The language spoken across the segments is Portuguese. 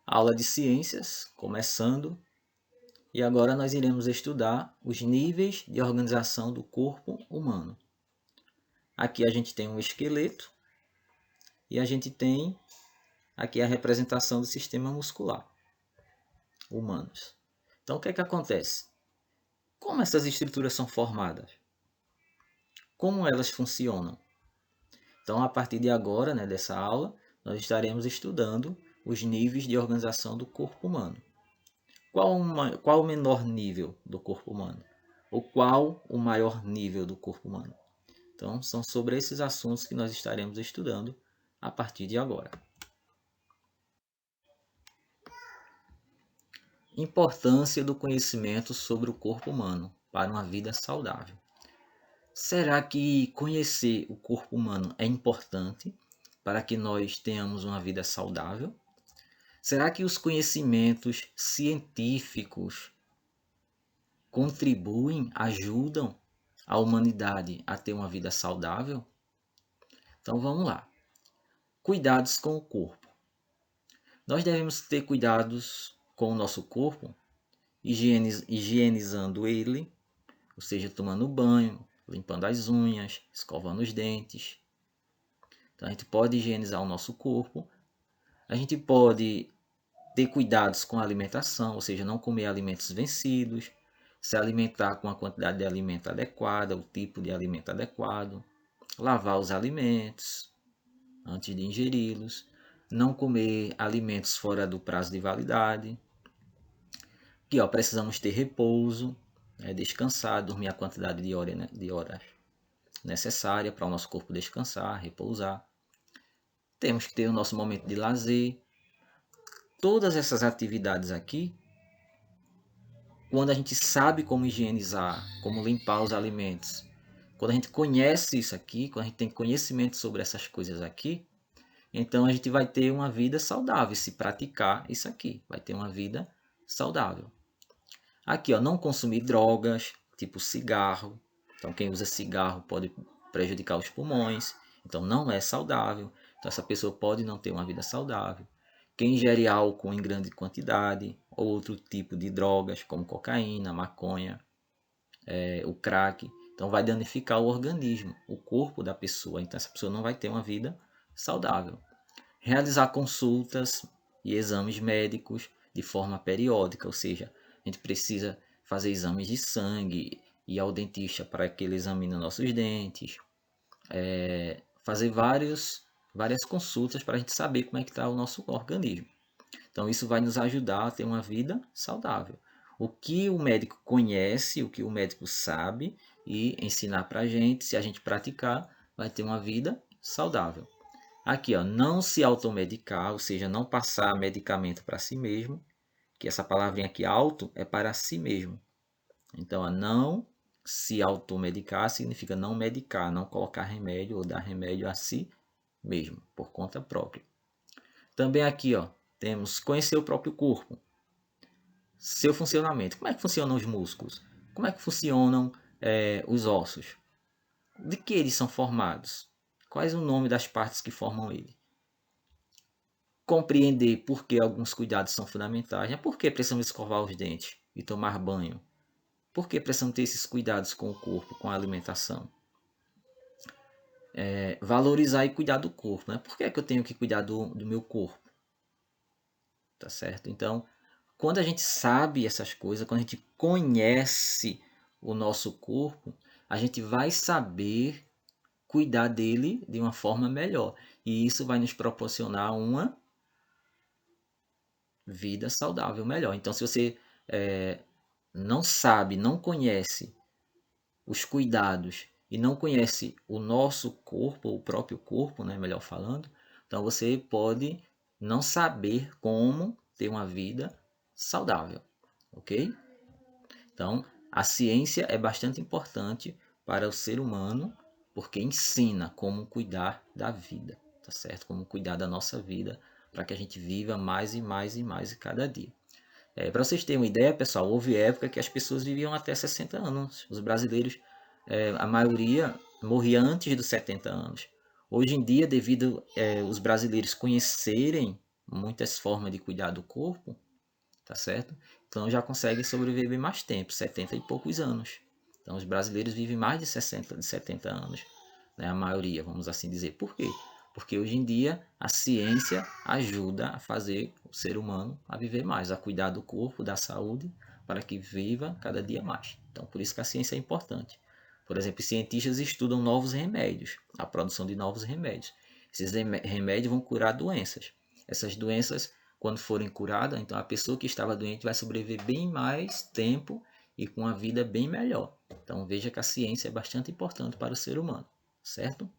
Aula de ciências, começando, e agora nós iremos estudar os níveis de organização do corpo humano. Aqui a gente tem um esqueleto e a gente tem aqui a representação do sistema muscular humanos. Então o que é que acontece? Como essas estruturas são formadas? Como elas funcionam? Então a partir de agora, dessa aula, nós estaremos estudando os níveis de organização do corpo humano. Qual o menor nível do corpo humano? Ou qual o maior nível do corpo humano? Então, são sobre esses assuntos que nós estaremos estudando a partir de agora. Importância do conhecimento sobre o corpo humano para uma vida saudável. Será que conhecer o corpo humano é importante para que nós tenhamos uma vida saudável? Será que os conhecimentos científicos contribuem, ajudam a humanidade a ter uma vida saudável? Então vamos lá. Cuidados com o corpo. Nós devemos ter cuidados com o nosso corpo, higienizando ele, ou seja, tomando banho, limpando as unhas, escovando os dentes. Então a gente pode higienizar o nosso corpo. A gente pode ter cuidados com a alimentação, ou seja, não comer alimentos vencidos, se alimentar com a quantidade de alimento adequada, o tipo de alimento adequado, lavar os alimentos antes de ingeri-los, não comer alimentos fora do prazo de validade. Aqui, precisamos ter repouso, descansar, dormir a quantidade de horas necessária para o nosso corpo descansar, repousar. Temos que ter o nosso momento de lazer. Todas essas atividades aqui, quando a gente sabe como higienizar, como limpar os alimentos, quando a gente conhece isso aqui, quando a gente tem conhecimento sobre essas coisas aqui, então a gente vai ter uma vida saudável se praticar isso aqui, vai ter uma vida saudável. Aqui, não consumir drogas, tipo cigarro. Então quem usa cigarro pode prejudicar os pulmões, então não é saudável. Então essa pessoa pode não ter uma vida saudável. Quem ingere álcool em grande quantidade, ou outro tipo de drogas, como cocaína, maconha, o crack, então vai danificar o organismo, o corpo da pessoa. Então essa pessoa não vai ter uma vida saudável. Realizar consultas e exames médicos de forma periódica, ou seja, a gente precisa fazer exames de sangue, ir ao dentista para que ele examine nossos dentes, fazer várias consultas para a gente saber como é que está o nosso organismo. Então isso vai nos ajudar a ter uma vida saudável. O que o médico conhece, o que o médico sabe e ensinar para a gente, se a gente praticar, vai ter uma vida saudável. Aqui, não se automedicar, ou seja, não passar medicamento para si mesmo, que essa palavrinha aqui, auto, é para si mesmo. Então, não se automedicar significa não medicar, não colocar remédio ou dar remédio a si mesmo, por conta própria. Também aqui, temos conhecer o próprio corpo, seu funcionamento. Como é que funcionam os músculos? Como é que funcionam os ossos? De que eles são formados? Quais o nome das partes que formam ele? Compreender por que alguns cuidados são fundamentais. Por que precisamos escovar os dentes e tomar banho? Por que precisamos ter esses cuidados com o corpo, com a alimentação? Valorizar e cuidar do corpo. Por que é que eu tenho que cuidar do meu corpo? Tá certo? Então, quando a gente sabe essas coisas, quando a gente conhece o nosso corpo, a gente vai saber cuidar dele de uma forma melhor. E isso vai nos proporcionar uma vida saudável melhor. Então, se você não sabe, não conhece os cuidados e não conhece o nosso corpo, o próprio corpo, melhor falando, então você pode não saber como ter uma vida saudável, ok? Então, a ciência é bastante importante para o ser humano porque ensina como cuidar da vida, tá certo? Como cuidar da nossa vida para que a gente viva mais e mais e mais cada dia. Para vocês terem uma ideia, pessoal, houve época que as pessoas viviam até 60 anos. Os brasileiros, a maioria, morria antes dos 70 anos. Hoje em dia, devido os brasileiros conhecerem muitas formas de cuidar do corpo, tá certo? Então já conseguem sobreviver mais tempo, 70 e poucos anos. Então os brasileiros vivem mais de 60, de 70 anos, né? A maioria, vamos assim dizer. Por quê? Porque hoje em dia a ciência ajuda a fazer o ser humano a viver mais, a cuidar do corpo, da saúde, para que viva cada dia mais. Então por isso que a ciência é importante. Por exemplo, cientistas estudam novos remédios, a produção de novos remédios. Esses remédios vão curar doenças. Essas doenças, quando forem curadas, então a pessoa que estava doente vai sobreviver bem mais tempo e com uma vida bem melhor. Então veja que a ciência é bastante importante para o ser humano, certo?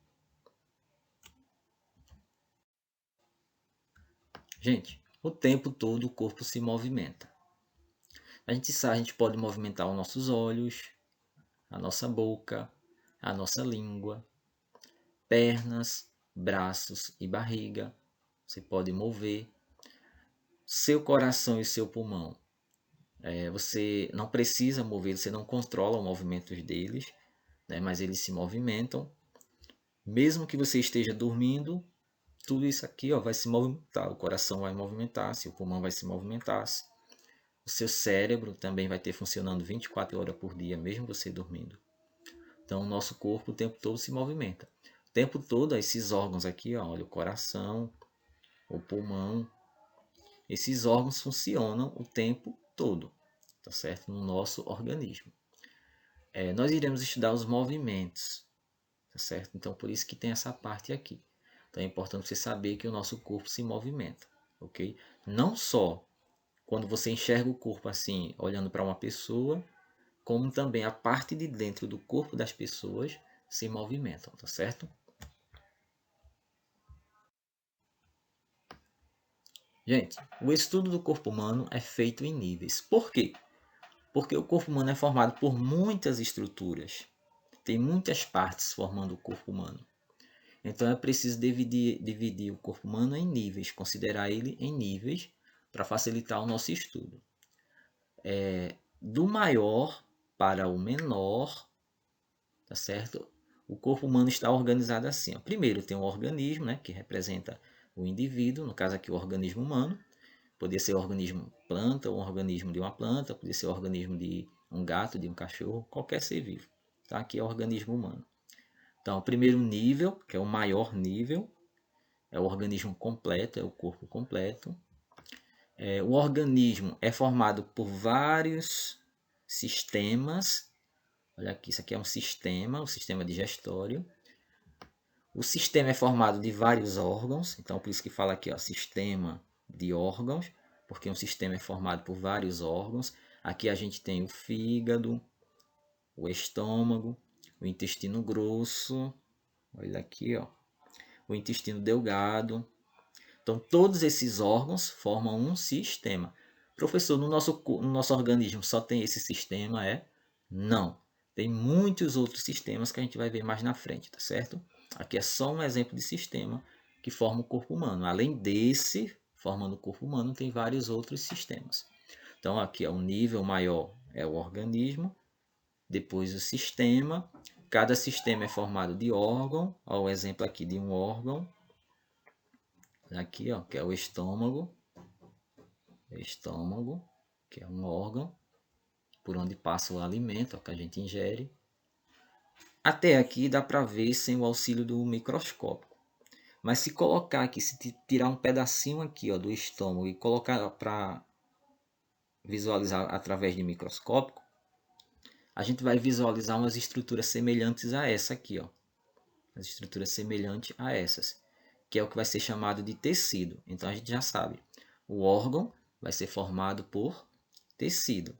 Gente, o tempo todo o corpo se movimenta. A gente sabe, a gente pode movimentar os nossos olhos, a nossa boca, a nossa língua, pernas, braços e barriga. Você pode mover seu coração e seu pulmão. Você não precisa mover, você não controla os movimentos deles, né? Mas eles se movimentam. Mesmo que você esteja dormindo, tudo isso aqui ó, vai se movimentar. O coração vai movimentar, seu pulmão vai se movimentar. O seu cérebro também vai ter funcionando 24 horas por dia, mesmo você dormindo. Então, o nosso corpo o tempo todo se movimenta. O tempo todo, esses órgãos aqui, ó, olha, o coração, o pulmão, esses órgãos funcionam o tempo todo, tá certo? No nosso organismo. Nós iremos estudar os movimentos, tá certo? Então, por isso que tem essa parte aqui. Então, é importante você saber que o nosso corpo se movimenta, ok? Não só quando você enxerga o corpo assim, olhando para uma pessoa, como também a parte de dentro do corpo das pessoas se movimentam, tá certo? Gente, o estudo do corpo humano é feito em níveis. Por quê? Porque o corpo humano é formado por muitas estruturas. Tem muitas partes formando o corpo humano. Então é preciso dividir o corpo humano em níveis, considerar ele em níveis para facilitar o nosso estudo. Do maior para o menor, tá certo? O corpo humano está organizado assim. Ó. Primeiro tem um organismo, né, que representa o indivíduo, no caso aqui o organismo humano. Podia ser um organismo planta, ou um organismo de uma planta, podia ser um organismo de um gato, de um cachorro, qualquer ser vivo. Tá? Aqui é o organismo humano. Então, o primeiro nível, que é o maior nível, é o organismo completo, é o corpo completo. O organismo é formado por vários sistemas. Olha aqui, isso aqui é um sistema, o sistema digestório. O sistema é formado de vários órgãos, então por isso que fala aqui, ó, sistema de órgãos, porque um sistema é formado por vários órgãos. Aqui a gente tem o fígado, o estômago, o intestino grosso, olha aqui, ó, o intestino delgado. Então todos esses órgãos formam um sistema. Professor, no nosso organismo só tem esse sistema? Não. Tem muitos outros sistemas que a gente vai ver mais na frente, tá certo? Aqui é só um exemplo de sistema que forma o corpo humano. Além desse, formando o corpo humano, tem vários outros sistemas. Então aqui é o nível maior é o organismo, depois o sistema. Cada sistema é formado de órgão. Olha o exemplo aqui de um órgão. Aqui, ó, que é o estômago. Estômago, que é um órgão por onde passa o alimento que a gente ingere. Até aqui dá para ver sem o auxílio do microscópio. Mas se colocar aqui, se tirar um pedacinho aqui ó, do estômago e colocar para visualizar através de microscópio, a gente vai visualizar umas estruturas semelhantes a essa aqui, ó. As estruturas semelhantes a essas, que é o que vai ser chamado de tecido. Então a gente já sabe, o órgão vai ser formado por tecido.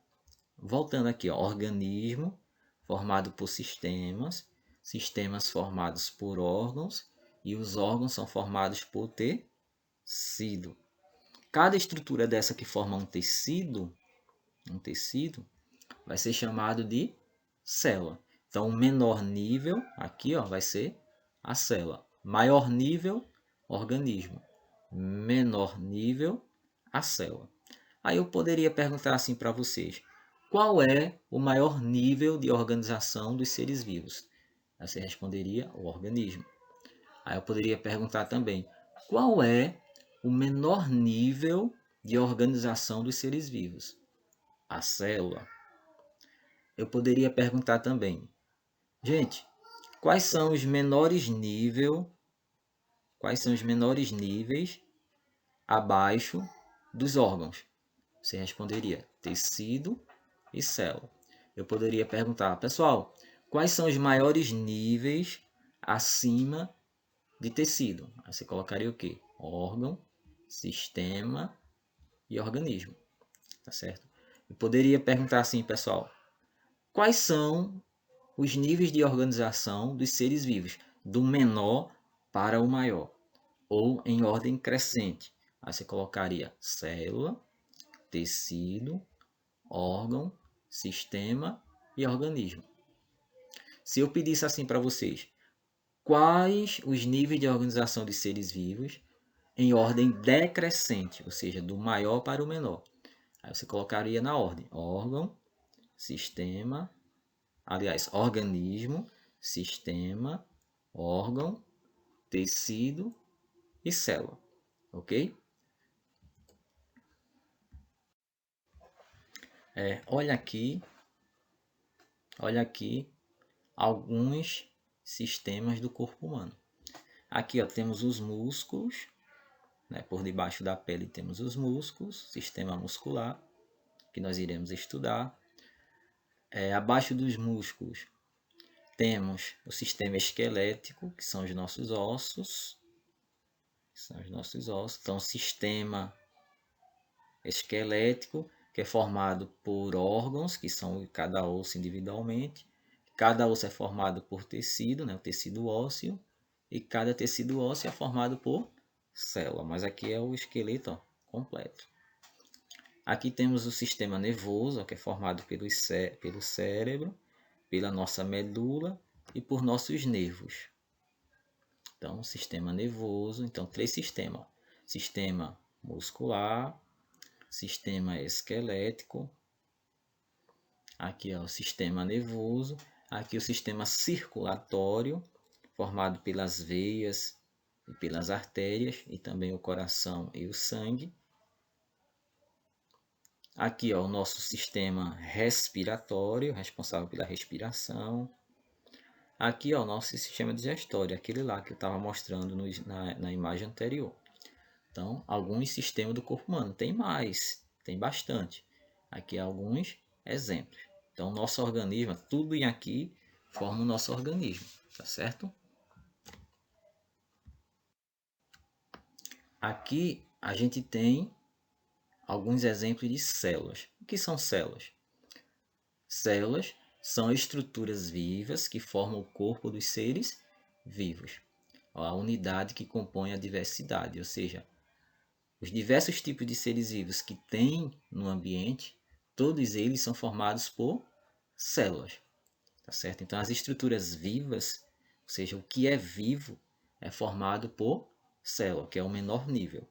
Voltando aqui, ó, organismo formado por sistemas, sistemas formados por órgãos e os órgãos são formados por tecido. Cada estrutura dessa que forma um tecido vai ser chamado de célula. Então, o menor nível aqui, ó, vai ser a célula. Maior nível, organismo. Menor nível, a célula. Aí eu poderia perguntar assim para vocês: qual é o maior nível de organização dos seres vivos? Aí você responderia: o organismo. Aí eu poderia perguntar também: qual é o menor nível de organização dos seres vivos? A célula. Eu poderia perguntar também, gente, quais são os menores níveis abaixo dos órgãos? Você responderia tecido e célula. Eu poderia perguntar, pessoal, quais são os maiores níveis acima de tecido? Aí você colocaria o quê? Órgão, sistema e organismo, tá certo? Eu poderia perguntar assim, pessoal, quais são os níveis de organização dos seres vivos, do menor para o maior, ou em ordem crescente? Aí você colocaria célula, tecido, órgão, sistema e organismo. Se eu pedisse assim para vocês, quais os níveis de organização de seres vivos em ordem decrescente, ou seja, do maior para o menor? Aí você colocaria na ordem órgão, sistema, organismo, sistema, órgão, tecido e célula, ok? Olha aqui alguns sistemas do corpo humano. Aqui temos os músculos, né? Por debaixo da pele temos os músculos, sistema muscular, que nós iremos estudar. Abaixo dos músculos temos o sistema esquelético, que são os nossos ossos. Então, sistema esquelético, que é formado por órgãos, que são cada osso individualmente. Cada osso é formado por tecido, né? O tecido ósseo. E cada tecido ósseo é formado por célula. Mas aqui é o esqueleto completo. Aqui temos o sistema nervoso, que é formado pelo cérebro, pela nossa medula e por nossos nervos. Então, sistema nervoso, então 3 sistemas. Sistema muscular, sistema esquelético, aqui o sistema nervoso, aqui o sistema circulatório, formado pelas veias e pelas artérias, e também o coração e o sangue. Aqui o nosso sistema respiratório, responsável pela respiração. Aqui o nosso sistema digestório, aquele lá que eu estava mostrando na imagem anterior. Então, alguns sistemas do corpo humano. Tem mais, tem bastante. Aqui alguns exemplos. Então, nosso organismo, tudo em aqui forma o nosso organismo, tá certo? Aqui a gente tem alguns exemplos de células. O que são células? Células são estruturas vivas que formam o corpo dos seres vivos. A unidade que compõe a diversidade, ou seja, os diversos tipos de seres vivos que tem no ambiente, todos eles são formados por células, tá certo? Então, as estruturas vivas, ou seja, o que é vivo, é formado por célula, que é o menor nível.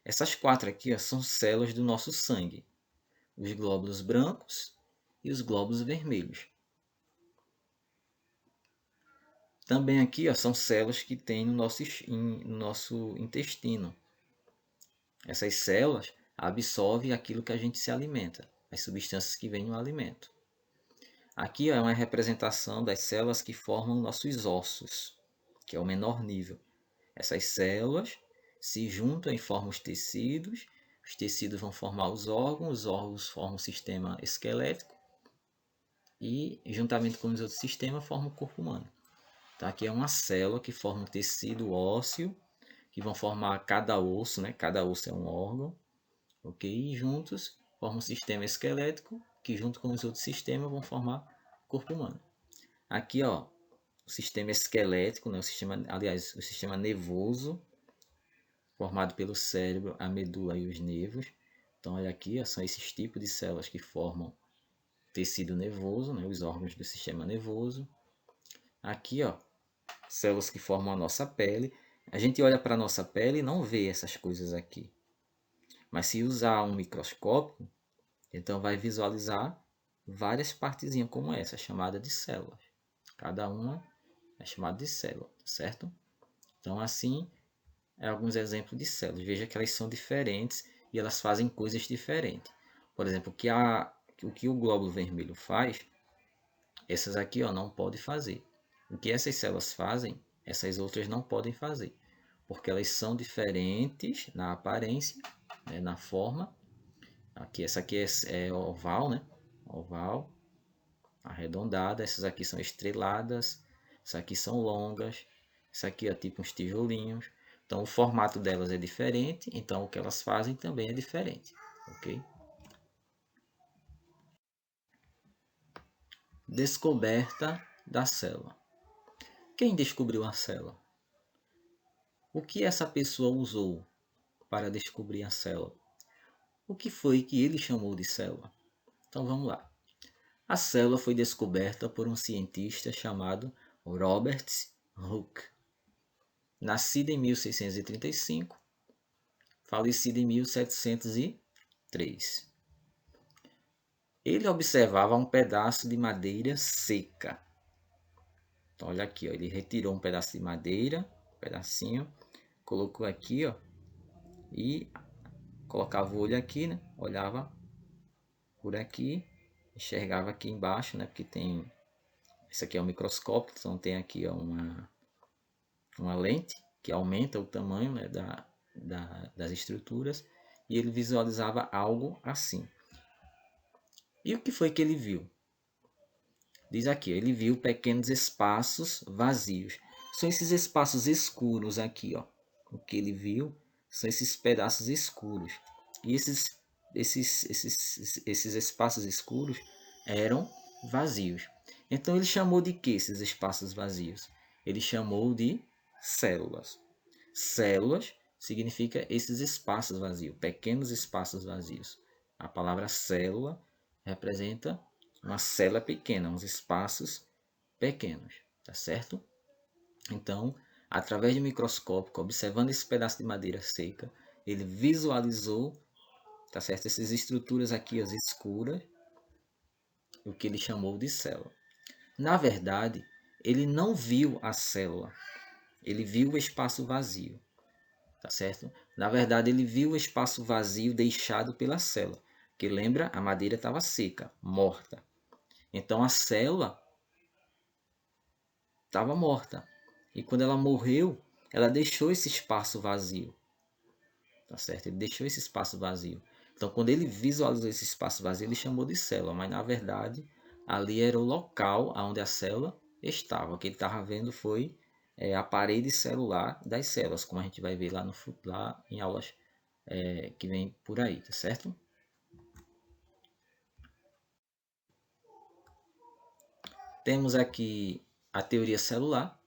Essas 4 aqui são células do nosso sangue, os glóbulos brancos e os glóbulos vermelhos. Também aqui são células que tem no nosso intestino. Essas células absorvem aquilo que a gente se alimenta, as substâncias que vêm no alimento. Aqui é uma representação das células que formam nossos ossos, que é o menor nível. Essas células se juntam e formam os tecidos vão formar os órgãos formam o sistema esquelético e, juntamente com os outros sistemas, formam o corpo humano. Então, aqui é uma célula que forma um tecido ósseo, que vão formar cada osso, né? Cada osso é um órgão, ok? E juntos formam um sistema esquelético, que junto com os outros sistemas vão formar o corpo humano. Aqui, o sistema esquelético, né? O sistema nervoso, formado pelo cérebro, a medula e os nervos. Então, olha aqui, são esses tipos de células que formam tecido nervoso, né? Os órgãos do sistema nervoso. Aqui, células que formam a nossa pele. A gente olha para a nossa pele e não vê essas coisas aqui. Mas se usar um microscópio, então vai visualizar várias partezinhas como essa, chamada de células. Cada uma é chamada de célula, certo? Então, assim, alguns exemplos de células. Veja que elas são diferentes e elas fazem coisas diferentes. Por exemplo, o que o glóbulo vermelho faz, essas aqui ó, não podem fazer. O que essas células fazem, essas outras não podem fazer. Porque elas são diferentes na aparência, né, na forma. Aqui, essa aqui é oval, né? Oval, arredondada. Essas aqui são estreladas. Essas aqui são longas. Isso aqui é tipo uns tijolinhos. Então o formato delas é diferente, então o que elas fazem também é diferente, ok? Descoberta da célula. Quem descobriu a célula? O que essa pessoa usou para descobrir a célula? O que foi que ele chamou de célula? Então vamos lá. A célula foi descoberta por um cientista chamado Robert Hooke. Nascido em 1635, falecido em 1703. Ele observava um pedaço de madeira seca. Então, olha aqui, ó, ele retirou um pedaço de madeira, um pedacinho, colocou aqui, ó, e colocava o olho aqui, né? Olhava por aqui, enxergava aqui embaixo, né? Porque tem, esse aqui é um microscópio, então tem aqui ó, uma lente que aumenta o tamanho, né, das estruturas, e ele visualizava algo assim. E o que foi que ele viu? Diz aqui, ele viu pequenos espaços vazios. São esses espaços escuros aqui, ó. O que ele viu são esses pedaços escuros. E esses espaços escuros eram vazios. Então ele chamou de que esses espaços vazios? Ele chamou de células. Células significa esses espaços vazios, pequenos espaços vazios. A palavra célula representa uma célula pequena, uns espaços pequenos, tá certo? Então, através de microscópio, observando esse pedaço de madeira seca, ele visualizou, tá certo? Essas estruturas aqui, as escuras, o que ele chamou de célula. Na verdade, ele não viu a célula, ele viu o espaço vazio, tá certo? Na verdade, ele viu o espaço vazio deixado pela célula, que lembra, a madeira estava seca, morta. Então a célula estava morta. E quando ela morreu, ela deixou esse espaço vazio. Tá certo? Ele deixou esse espaço vazio. Então, quando ele visualizou esse espaço vazio, ele chamou de célula, mas na verdade, ali era o local onde a célula estava. O que ele estava vendo foi a parede celular das células, como a gente vai ver lá em aulas que vem por aí, tá certo? Temos aqui a teoria celular.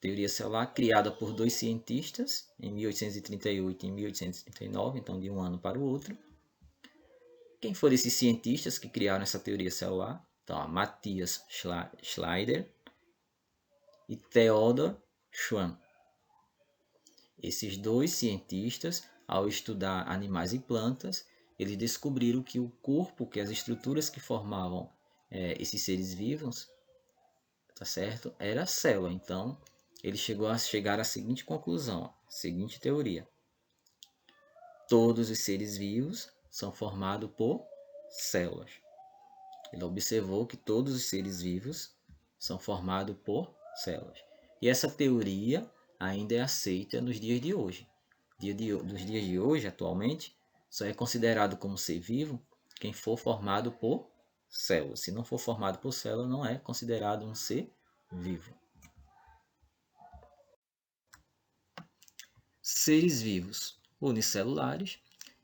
Teoria celular criada por dois cientistas em 1838 e 1839, então de um ano para o outro. Quem foram esses cientistas que criaram essa teoria celular? Então, Matthias Schleider e Theodor Schwann. Esses dois cientistas, ao estudar animais e plantas, eles descobriram que o corpo, que as estruturas que formavam esses seres vivos, tá certo? Era a célula. Então, ele chegou a chegar à seguinte conclusão, a seguinte teoria: todos os seres vivos são formados por células. Ele observou que todos os seres vivos são formados por células. E essa teoria ainda é aceita nos dias de hoje. Dos dias de hoje, atualmente, só é considerado como ser vivo quem for formado por células. Se não for formado por célula, não é considerado um ser vivo. Seres vivos unicelulares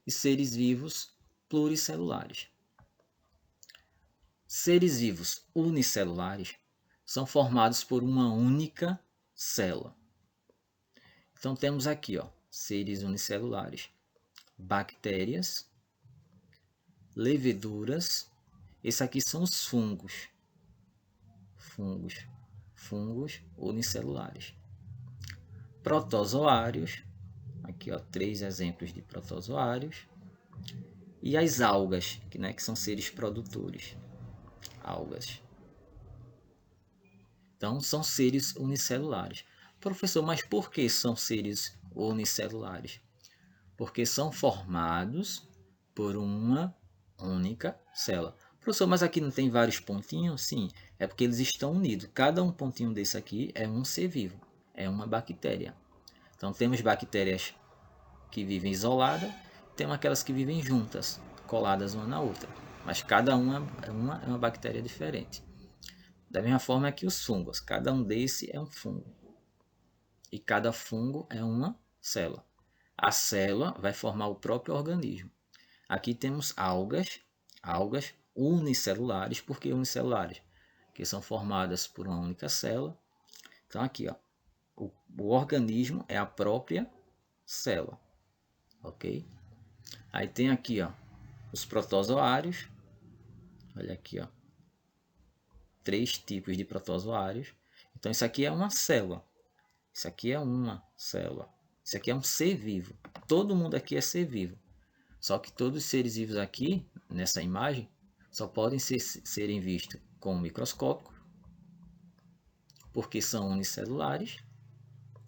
e seres vivos pluricelulares. Seres vivos unicelulares são formados por uma única célula. Então temos aqui, ó, seres unicelulares: bactérias, leveduras. Esses aqui são os fungos. Fungos unicelulares. Protozoários. Aqui, ó, 3 exemplos de protozoários. E as algas, que são seres produtores. Algas. Então, são seres unicelulares. Professor, mas por que são seres unicelulares? Porque são formados por uma única célula. Professor, mas aqui não tem vários pontinhos? Sim, é porque eles estão unidos. Cada um pontinho desse aqui é um ser vivo, é uma bactéria. Então temos bactérias que vivem isoladas, temos aquelas que vivem juntas, coladas uma na outra. Mas cada uma é uma bactéria diferente. Da mesma forma que os fungos, cada um desse é um fungo. E cada fungo é uma célula. A célula vai formar o próprio organismo. Aqui temos algas unicelulares. Por que unicelulares? Porque são formadas por uma única célula. Então aqui, ó, o organismo é a própria célula, ok? Aí tem aqui, ó, os protozoários. Olha aqui, ó, 3 tipos de protozoários. Então isso aqui é uma célula. Isso aqui é uma célula. Isso aqui é um ser vivo. Todo mundo aqui é ser vivo. Só que todos os seres vivos aqui, nessa imagem, só podem serem vistos com o microscópio, porque são unicelulares,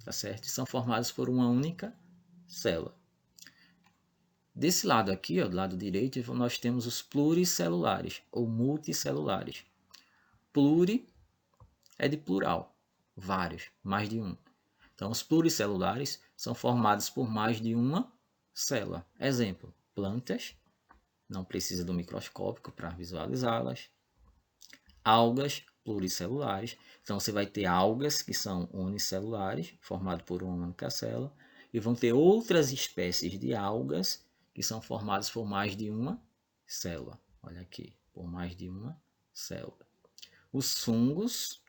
tá certo? E são formados por uma única célula. Desse lado aqui, ó, do lado direito, nós temos os pluricelulares ou multicelulares. Pluri é de plural, vários, mais de um. Então, os pluricelulares são formados por mais de uma célula. Exemplo, plantas, não precisa do microscópio para visualizá-las. Algas pluricelulares, então você vai ter algas que são unicelulares, formadas por uma única célula, e vão ter outras espécies de algas que são formadas por mais de uma célula. Olha aqui, por mais de uma célula. Os fungos,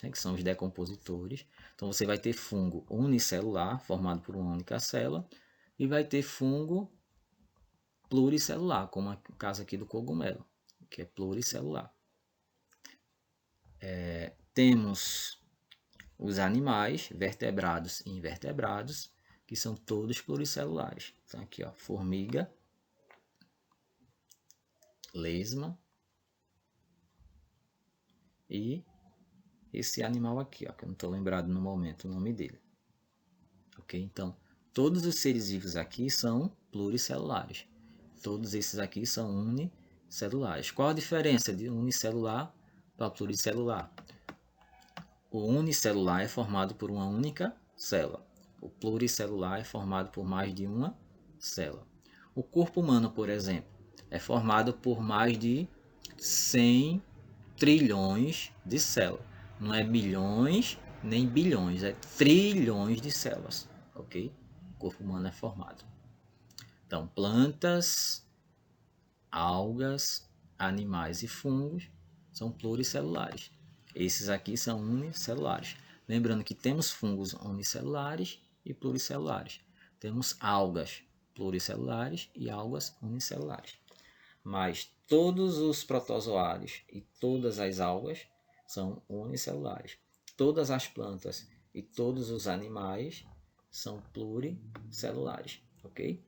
né, que são os decompositores. Então você vai ter fungo unicelular, formado por uma única célula, e vai ter fungo pluricelular, como o caso aqui do cogumelo, que é pluricelular. Temos os animais, vertebrados e invertebrados, que são todos pluricelulares. Então aqui, ó, formiga, lesma e esse animal aqui, ó, que eu não estou lembrado no momento o nome dele. Ok? Então, todos os seres vivos aqui são pluricelulares. Todos esses aqui são unicelulares. Qual a diferença de unicelular para pluricelular? O unicelular é formado por uma única célula. O pluricelular é formado por mais de uma célula. O corpo humano, por exemplo, é formado por mais de 100 trilhões de células. Não é milhões nem bilhões, é trilhões de células, ok? O corpo humano é formado. Então, plantas, algas, animais e fungos são pluricelulares. Esses aqui são unicelulares. Lembrando que temos fungos unicelulares e pluricelulares. Temos algas pluricelulares e algas unicelulares. Mas todos os protozoários e todas as algas são unicelulares. Todas as plantas e todos os animais são pluricelulares, ok?